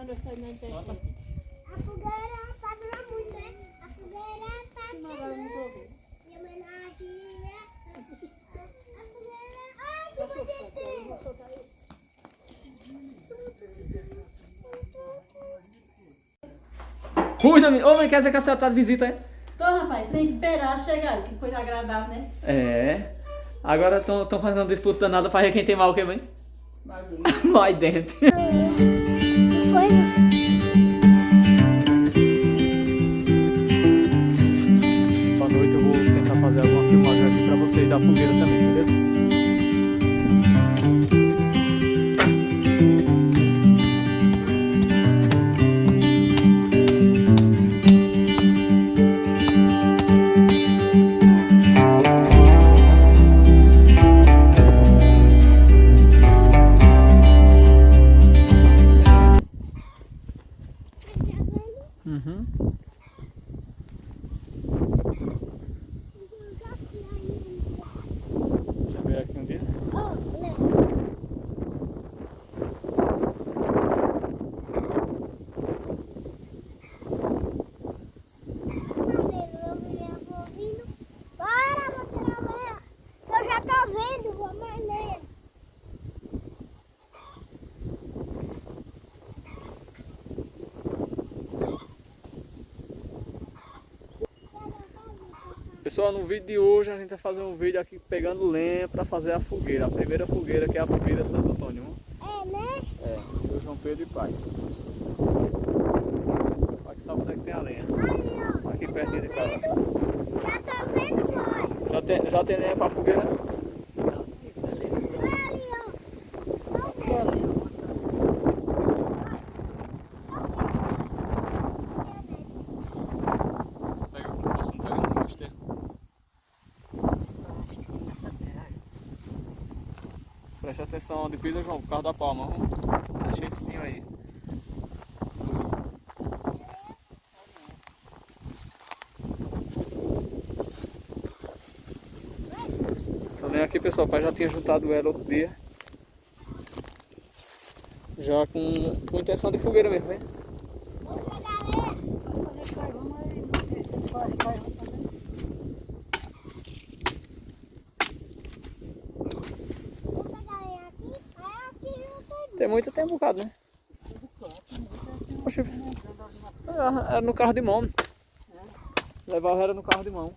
quando eu saio na internet. A fogueira tá durando muito, né? A fogueira tá Sim, mas agora eu não tô ouvindo. em homenagem a fogueira. Ai, que Tá soltando, eu bonitinho! vou soltar aí. Cuida, menino. Ô, mãe, quer dizer que a senhora tá de visita, é? Tô, rapaz, sem esperar chegar, que coisa agradável, né? É. Agora estão fazendo uma disputa danada pra ver quem tem mal o que, mãe? Maldito. Vai dentro. Foi? Boa noite, eu vou tentar fazer alguma filmagem aqui pra vocês da fogueira também, beleza? Uhum. Deixa eu ver aqui um dia. Bora, vou tirar lenha. Eu já tô vendo, vou mais lenha. Pessoal, no vídeo de hoje a gente vai fazer um vídeo aqui pegando lenha pra fazer a fogueira. A primeira fogueira que é a fogueira Santo Antônio. É, né? É, do João Pedro e Pai. Aqui só onde é que tem a lenha. Ali, ó. Aqui pertinho de casa. Já tô vendo, vai. Já tem lenha pra fogueira? Vai ali, ó. Pega com força, não pega no esterco. Preste atenção onde pisa, João, por causa da palma. Ó. Tá cheio de espinho aí. Essa lenha aqui, pessoal, o pai já tinha juntado ela outro dia. Já com intenção de fogueira mesmo, vem? Vamos pegar lenha. Vamos pegar lenha aqui. Aqui não tem. Tem um bocado, né? Poxa, era no carro de mão. Levava era no carro de mão.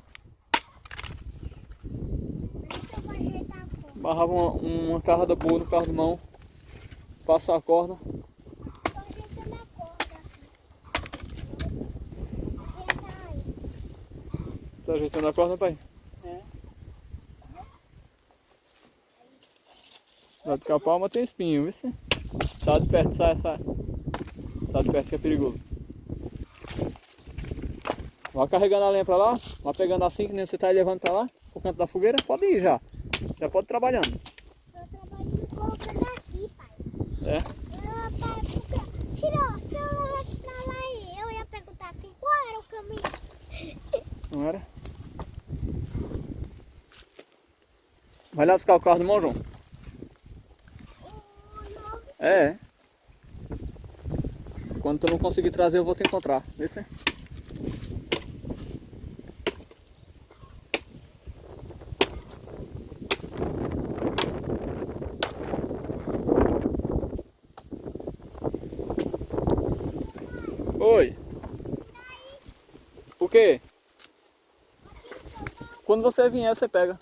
Deixa eu ajeitar a cor. Barrava uma carrada boa no carro de mão. Passa a corda. Tô ajeitando a corda aqui. Ajeita aí. Tá ajeitando a corda, pai? É. Lá de Capalma tem espinho, vê se. Sai de perto, sai. Sai de perto que é perigoso. Vai carregando a lenha pra lá, vai pegando assim que nem você tá aí levando pra lá, pro canto da fogueira, pode ir já. Já pode ir trabalhando. Eu trabalho colocando aqui, pai. É? Pai, porque... Tirou, se eu levasse pra lá, eu ia perguntar assim, qual era o caminho? Não era? Vai lá buscar o carro de mão, João. É. Quando tu não conseguir trazer, eu vou te encontrar. Vê se. Oi. O quê? Quando você vier, você pega.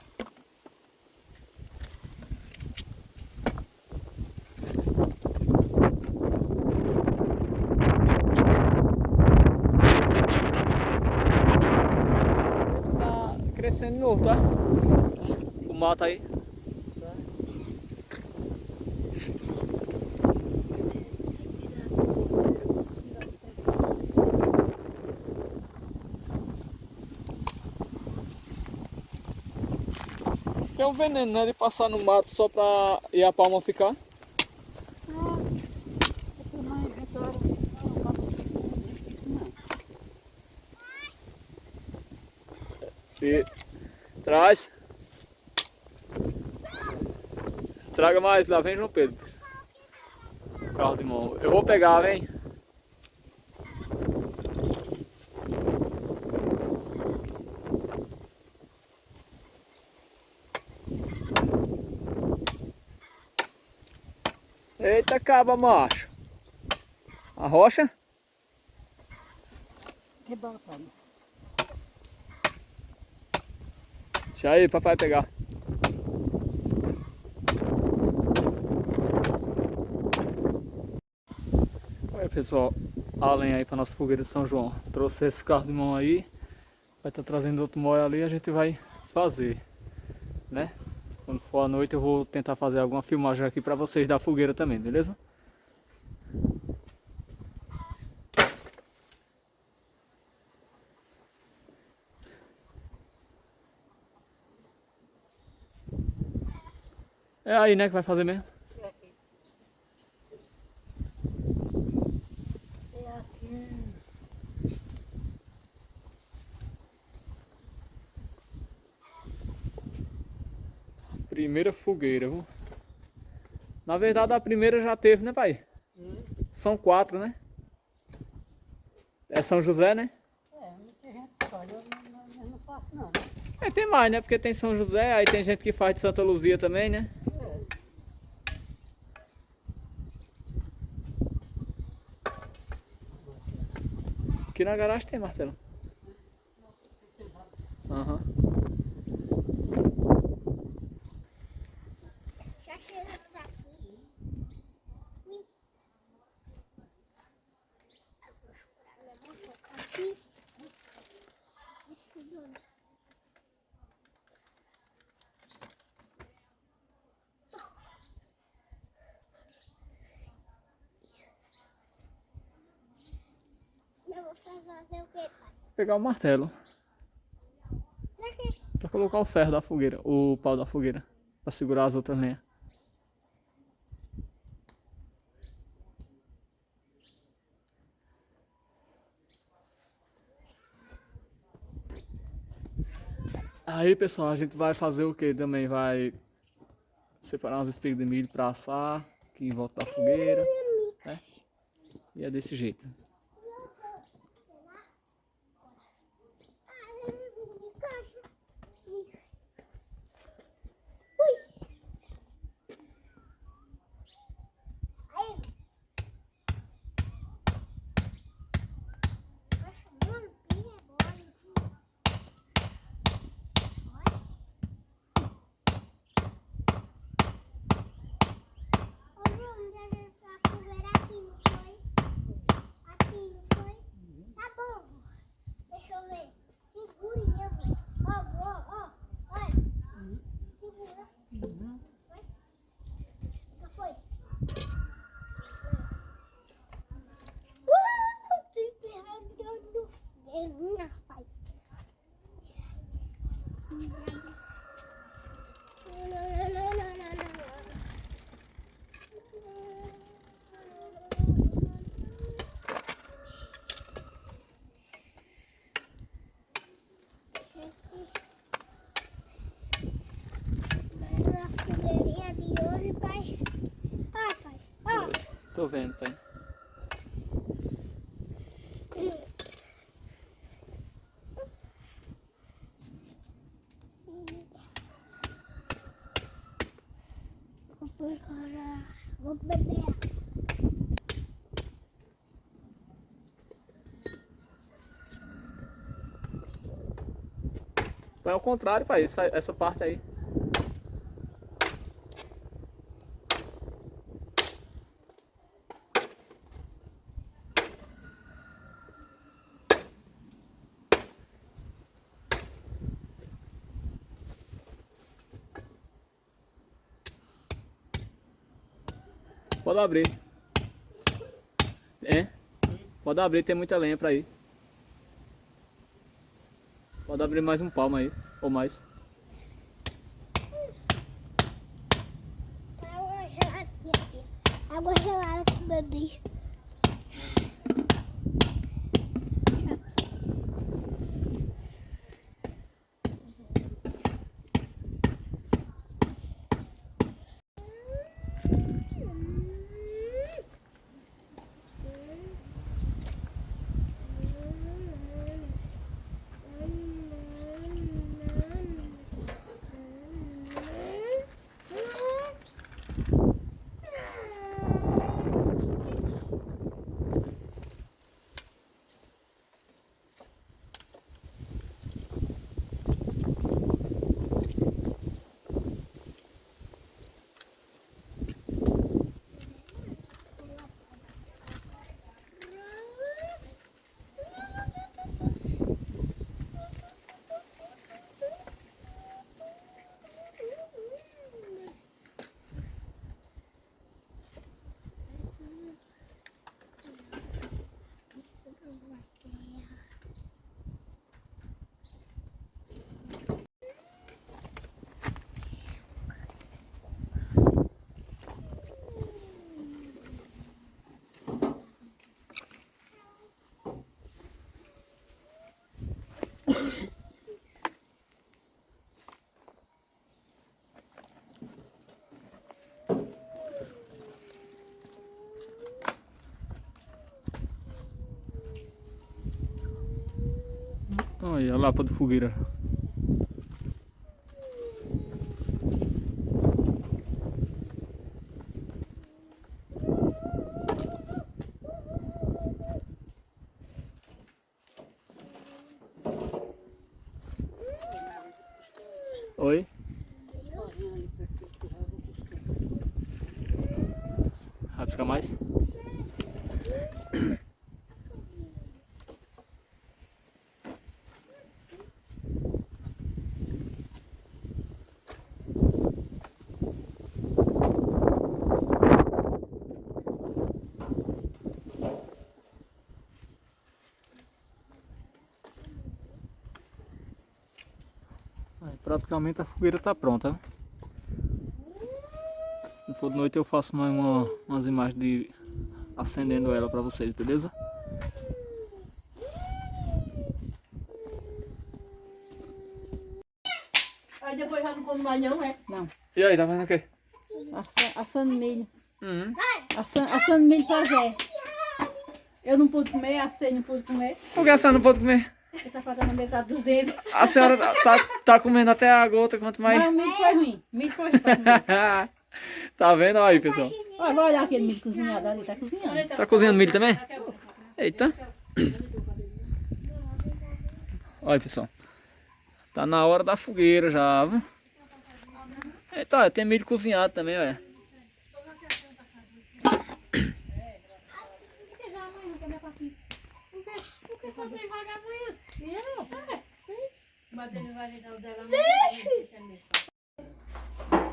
Tá crescendo de novo, tá? O mato aí. Tem um veneno, né? De passar no mato só pra ir a palma ficar. E traz. Traga mais lá, vem João Pedro. Carro de mão. Eu vou pegar, vem. Eita, caba, macho. A rocha? Rebocando. Deixa aí, papai pegar. Olha, pessoal, a lenha aí para nossa fogueira de São João. Trouxe esse carro de mão aí. Vai estar trazendo outro molho ali e a gente vai fazer, né? Quando for à noite eu vou tentar fazer alguma filmagem aqui para vocês da fogueira também, beleza? É aí, né, que vai fazer mesmo? É aqui. Primeira fogueira, viu? Na verdade a primeira já teve, né, pai? São 4, né? É São José, né? É, muita gente escolhe, eu não faço não. É, tem mais, né? Porque tem São José, aí tem gente que faz de Santa Luzia também, né? Aqui na garagem tem, Marcelo. Aham. Já chegamos aqui. Ui. Eu vou segurar minha mão, colocar aqui. Esse dono. Eu vou fazer o que, pai? Pegar o martelo. Pra quê? Pra colocar o ferro da fogueira, o pau da fogueira. Pra segurar as outras lenhas. Aí, pessoal, a gente vai fazer o que também? Vai separar uns espigas de milho pra assar aqui em volta da fogueira, né? E é desse jeito. Rapaz. A fogueirinha de hoje, pai. Ah, pai. Ó. Tô vendo, pai. Agora vou beber. Põe ao contrário, pai, essa parte aí. Pode abrir. É? Pode abrir, tem muita lenha pra ir. Pode abrir mais um palmo aí, ou mais. Água geladinha aqui. Água gelada que eu bebi. Olha a lapa de fogueira. Oi? Vai buscar mais? Aí, praticamente a fogueira está pronta. Se for de noite eu faço mais umas imagens de acendendo ela para vocês, beleza? Aí depois já não come mais não, é? Não. E aí, tá fazendo o quê? Assando milho. Assando milho pra Zé. Eu não pude comer, a Cê não pude comer. Por que a senhora não pode comer? Ele tá fazendo metade dos dedos. A senhora tá comendo até a gota, quanto mais... Mas o milho foi ruim. O milho foi ruim pra comer. Tá vendo aí, pessoal? Olha, vai olhar aquele milho cozinhado ali, tá cozinhando. Tá cozinhando milho também? Eita. Olha, pessoal. Tá na hora da fogueira já, viu? Eita, olha, tem milho cozinhado também, olha.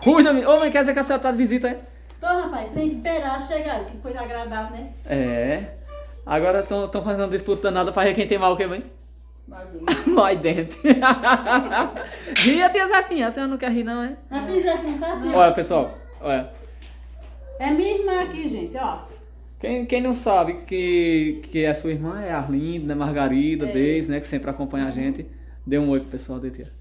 Cuida, menino. Ô, mãe, quer dizer que a senhora tá de visita, é? Tô, rapaz, sem esperar chegar. Que coisa agradável, né? É. Agora estão fazendo uma disputa danada pra ver quem tem mal o que, mãe? Mais dentro. Ria, tia Zefinha. A senhora não quer rir, não, é? A filha assim, tá assim. Olha, pessoal. Olha. É minha irmã aqui, gente, ó. Quem não sabe que é sua irmã é a Arlinda, né? Margarida, Deise, né? Que sempre acompanha a gente. Dê um oi pro pessoal de tia.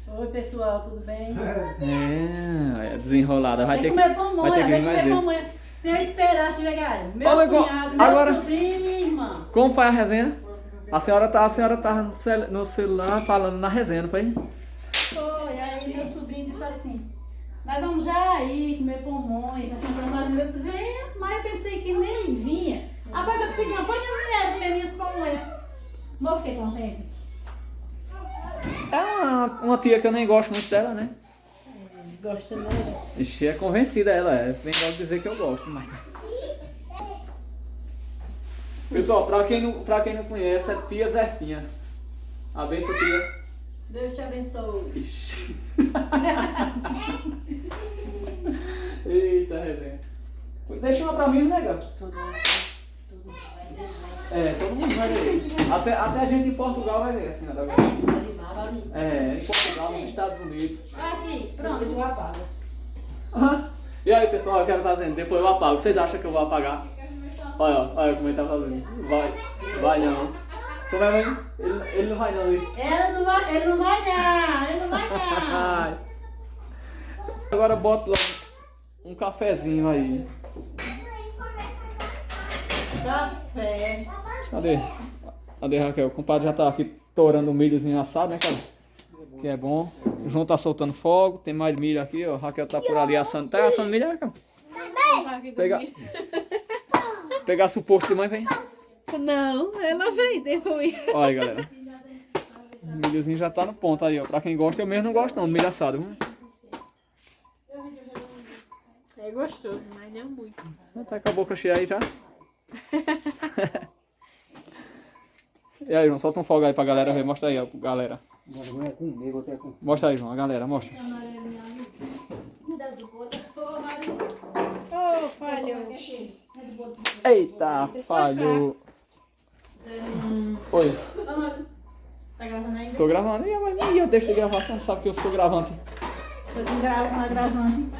Oi, pessoal, tudo bem? É desenrolada. Vai ter que pamonha, vai ter que vir vem mais comer vezes. pamonha. Sem esperar chegar. Meu Ô, mas cunhado, meu agora- sobrinho e minha irmã. Como foi a resenha? A senhora tava no celular falando na resenha, não foi? Foi, aí meu sobrinho disse assim, nós vamos já aí comer pamonha, que a senhora tá fazendo isso, venha, mas eu pensei que nem vinha. Rapaz, eu consegui uma panha de mulher comer minhas pamonhas. Mas eu fiquei contente. É uma tia que eu nem gosto muito dela, né? Gosta, né? Ixi, é convencida ela, vem logo dizer que eu gosto, mas... Pessoal, pra quem não conhece, é tia Zefinha. A benção, tia. Deus te abençoe. Ixi. Eita, resenha. Deixa uma pra mim, né, gato? Todo mundo vai ver. Até a gente em Portugal vai ver, assim, agora. Em Portugal, nos Estados Unidos. Aqui, pronto, eu apago. E aí, pessoal, eu quero estar dizendo, depois eu apago. Vocês acham que eu vou apagar? Olha como ele tá fazendo. Vai não. Como é, mãe? Ele não vai não, hein? Ele não vai não. Agora bota lá um cafezinho aí. Café. Cadê, Raquel? O compadre já tá aqui torando o milhozinho assado, né, cara? Que é bom. O João tá soltando fogo. Tem mais milho aqui, ó. A Raquel tá por ali assando. Tá assando milho, Raquel? Pegar suposto de mãe, vem. Não, ela vem depois. Olha aí, galera. O milhozinho já tá no ponto aí, ó. Pra quem gosta, eu mesmo não gosto não, do milho assado. Viu? É gostoso, mas não muito. Tá com a boca cheia aí já. E aí, João, solta um fogo aí pra galera ver. Mostra aí, ó, galera. Mostra aí, João, a galera, mostra. Oh, falhou. Eita, falhou. Oi, Tá gravando ainda? tô gravando. Ih, mas eu deixo de gravar, você não sabe que eu sou gravante. Tô gravando.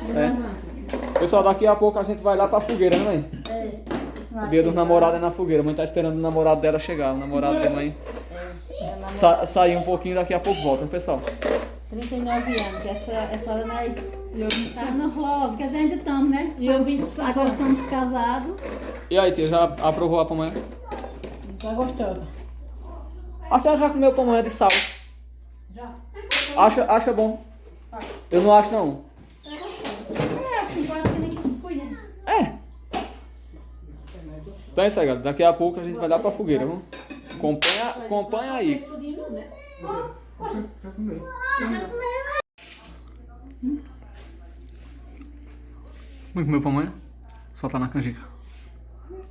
Pessoal, daqui a pouco a gente vai lá pra fogueira, né, mãe? O dia dos namorados é na fogueira. A mãe tá esperando o namorado dela chegar. O namorado da mãe sair um pouquinho, daqui a pouco volta, pessoal. 39 anos, que essa hora nós tá no love, quer dizer, ainda estamos, né? Agora somos casados. E aí, tia, já aprovou a pamonha? Tá gostosa. A senhora já comeu pamonha de sal? Já. Acha bom. Eu não acho não. É, assim, quase que nem cuscuz, né? É. Então é isso aí, galera. Daqui a pouco a gente vai lá pra fogueira, vamos? Acompanha aí. Tudinho, né? Já comi. Vamos comer pamonha? Só tá na canjica.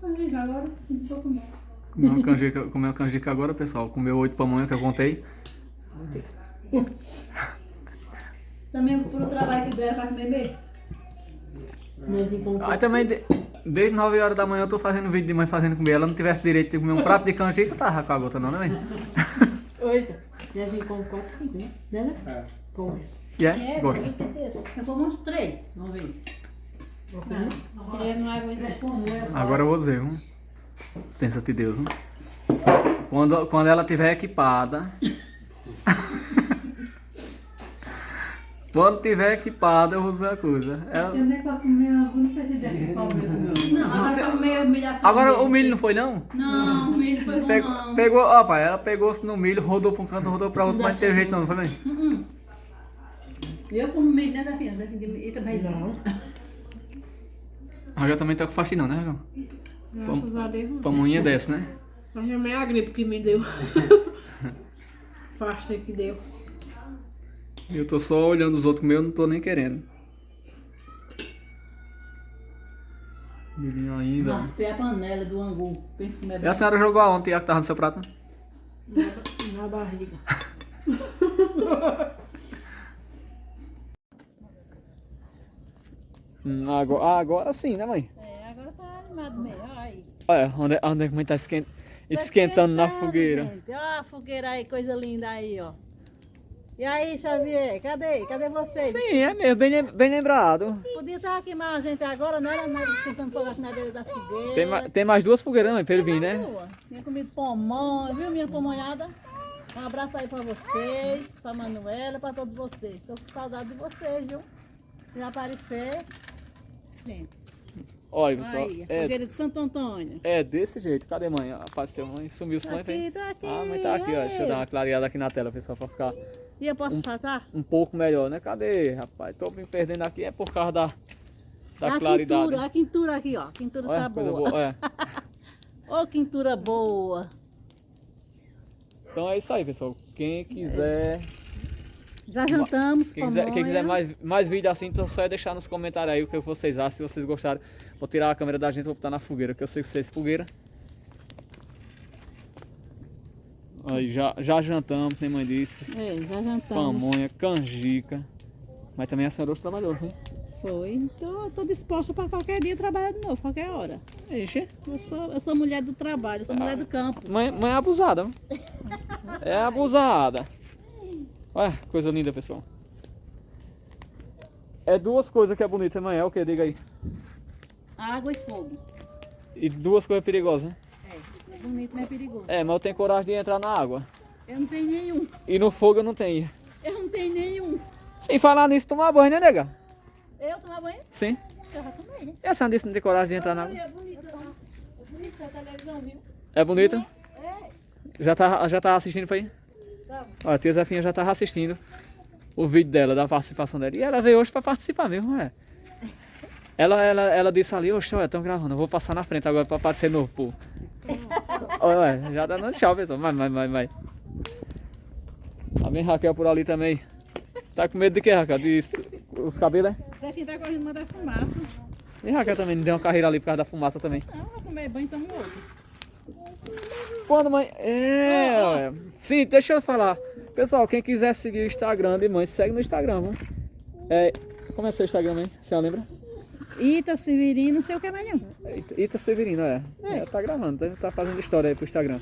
Agora, não tô comendo. Comeu uma canjica agora, pessoal. Comeu 8 pamonha que eu contei. Também por o trabalho que deram pra comer mesmo. Aí também, desde 9 horas da manhã eu tô fazendo vídeo de mãe fazendo comer. Ela não tivesse direito de comer um prato de canjica, tava com a gota não, né, mãe? Oito. Já vim com 4, 5, né? É. Com. E é? Gosta. Eu como uns 3. Vamos ver. Eu não aguento comer. Agora eu vou dizer, viu? Pensa-te Deus, viu? Quando ela tiver equipada... Quando tiver equipada, eu vou dizer a coisa. Ela... Eu nem pra comer alguns pedaços. Não, agora pra comer humilhação. Agora o milho não foi não? Não, o milho foi bom não. Pegou, ó pai, ela pegou-se no milho, rodou pra um canto, rodou pra outro, mas não teve jeito não foi bem? Eu como milho, né, da filha? E também não. A Raquel também tá com faxina, né, Raquel? Graças a Deus. Pamonha desce, né? Mas já é a gripe que me deu. Fasta que deu. Eu tô só olhando os outros comer, eu não tô nem querendo. Milhinho ainda. Raspei a panela do angu. Pensa como é E a senhora jogou aonde, que tava no seu prato? Na barriga. Agora sim, né, mãe? É, agora tá animado mesmo. Olha aí. Olha, onde a mãe tá esquentando na fogueira. Gente. Ó a fogueira aí, coisa linda aí, ó. E aí, Xavier, cadê? Cadê vocês? Sim, é mesmo, bem lembrado. Podia estar aqui mais a gente agora, não era nada esquentando fogo aqui na beira da fogueira. Tem mais 2 fogueiras, mãe, pra ele vir, né? Boa. Tinha comido pamonha, viu, minha pamonhada? Um abraço aí pra vocês, pra Manuela, pra todos vocês. Tô com saudade de vocês, viu? Se aparecer. Gente, Olha, pessoal, aí, a fogueira de Santo Antônio. é desse jeito. Cadê mãe? Apareceu mãe, sumiu Tá mãe, aqui, vem. tá aqui. Ah, mãe tá aqui, ó. Deixa eu dar uma clareada aqui na tela, pessoal, pra ficar E eu posso tratar? um pouco melhor, né? Cadê, rapaz? Tô me perdendo aqui, é por causa da a claridade. Quintura, a quintura aqui, ó. A quintura Olha, tá coisa boa. boa. Ô, quintura boa. Então é isso aí, pessoal. Quem quiser, Já jantamos, quem quiser mais vídeo assim, então só é deixar nos comentários aí o que vocês acham. Se vocês gostaram, vou tirar a câmera da gente e vou botar na fogueira, que eu sei que vocês fogueira. Aí já jantamos, nem mãe disse. É, já jantamos. Pamonha, canjica. Mas também a senhora hoje trabalhou, né? Foi. Então, eu tô disposta para qualquer dia trabalhar de novo, qualquer hora. Ixi, Eu sou mulher do trabalho, eu sou mulher do campo. mãe é abusada. É abusada. Olha, coisa linda, pessoal. É 2 coisas que é bonita, mãe. É o que? Diga aí. Água e fogo. E 2 coisas perigosas, né? É bonito, mas é perigoso. É, mas eu tenho coragem de entrar na água. Eu não tenho nenhum. E no fogo eu não tenho. Eu não tenho nenhum. E falar nisso, tomar banho, né, nega? Eu tomar banho? Sim. Eu já tomei, né? E a senhora disse que não tem coragem de entrar na água? É bonita, tá? É bonita a televisão, viu? É bonita? É. Já tá assistindo, foi? Tá. Ó, a tia Zefinha já tava assistindo o vídeo dela, da participação dela. E ela veio hoje pra participar mesmo, é. Ela disse ali, oxe, olha, estão gravando, eu vou passar na frente agora pra aparecer novo, pô. Olha, já tá dando tchau, pessoal. Vai. Tá bem, Raquel por ali também. Tá com medo de quê, Raquel? Os cabelos, é? Zefinha tá correndo uma da fumaça. E Raquel também não deu uma carreira ali por causa da fumaça também. Não, vou comer banho, tamo outro. Quando mãe. Ué. Sim, deixa eu falar. Pessoal, quem quiser seguir o Instagram de mãe, segue no Instagram, viu? Como é seu Instagram, mãe? A senhora lembra? Ita Severino, não sei o que mais não. Ita Severino, tá gravando, tá fazendo história aí pro Instagram.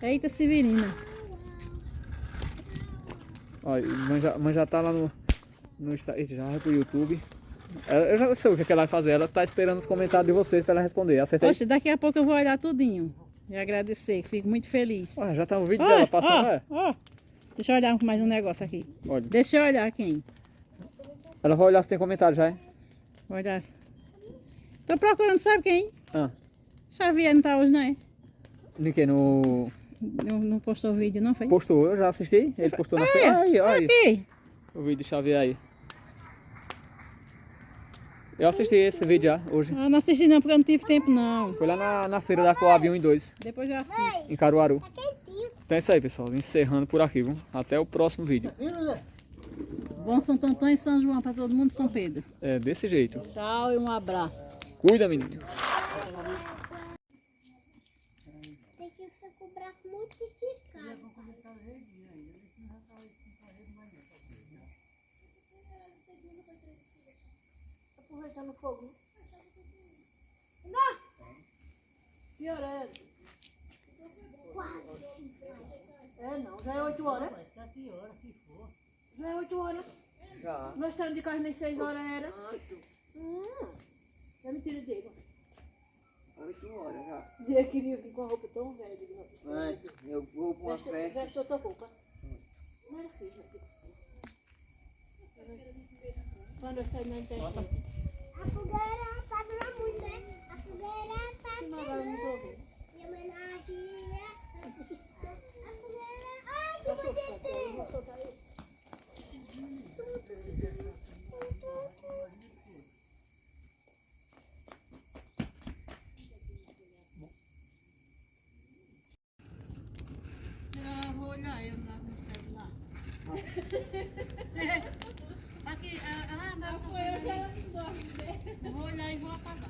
É Ita Severina. Olha, mãe já tá lá no Instagram, já vai pro YouTube. Eu já sei o que ela vai fazer, ela tá esperando os comentários de vocês pra ela responder. Acertei? Poxa, daqui a pouco eu vou olhar tudinho. E agradecer, que fico muito feliz. Olha, já tá o vídeo dela passando, ó. Deixa eu olhar mais um negócio aqui. Olha. Deixa eu olhar quem. Ela vai olhar se tem comentário já, é? Vou olhar. Tô procurando, sabe quem? Ah, Xavier não tá hoje, não é? no que? No Não postou vídeo, não foi? Postou, eu já assisti. Ele postou na feira. Aí, aí. Aqui. O vídeo, deixa eu ver aí. Eu assisti esse vídeo já, hoje. Ah, não assisti não, porque eu não tive tempo não. Foi lá na feira da Coab 1 e 2, Depois eu assisto. em Caruaru. Tá quentinho. Então é isso aí, pessoal. Encerrando por aqui, viu? Até o próximo vídeo. Bom Santo Antônio e São João para todo mundo, São Pedro. É desse jeito. Tchau e um abraço. Cuida, menino. Tem que ser com o braço muito esticado. Aproveitando o fogo. Que hora é? É não, já é 8 horas. Já é 8 horas. Já. Nós estamos de carne nem 6 horas era. É mentira dele. 8 horas já. Dizia que queria vir com a roupa tão velha. Eu vou pra uma festa. Veste outra roupa. Não era filho. Quando eu saí na internet. A fogueira tá durando muito, né? A fogueira tá Não, agora eu não tô vendo. em homenagem a fogueira. Ai, que bonitinho. Eu vou olhar, eu não sei lá. Aqui, eu já vou olhar e vou apagar.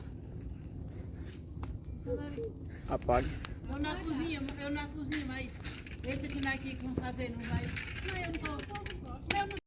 Apague. Eu na cozinha, mas esse aqui que vão fazer não vai. Não, eu não tô.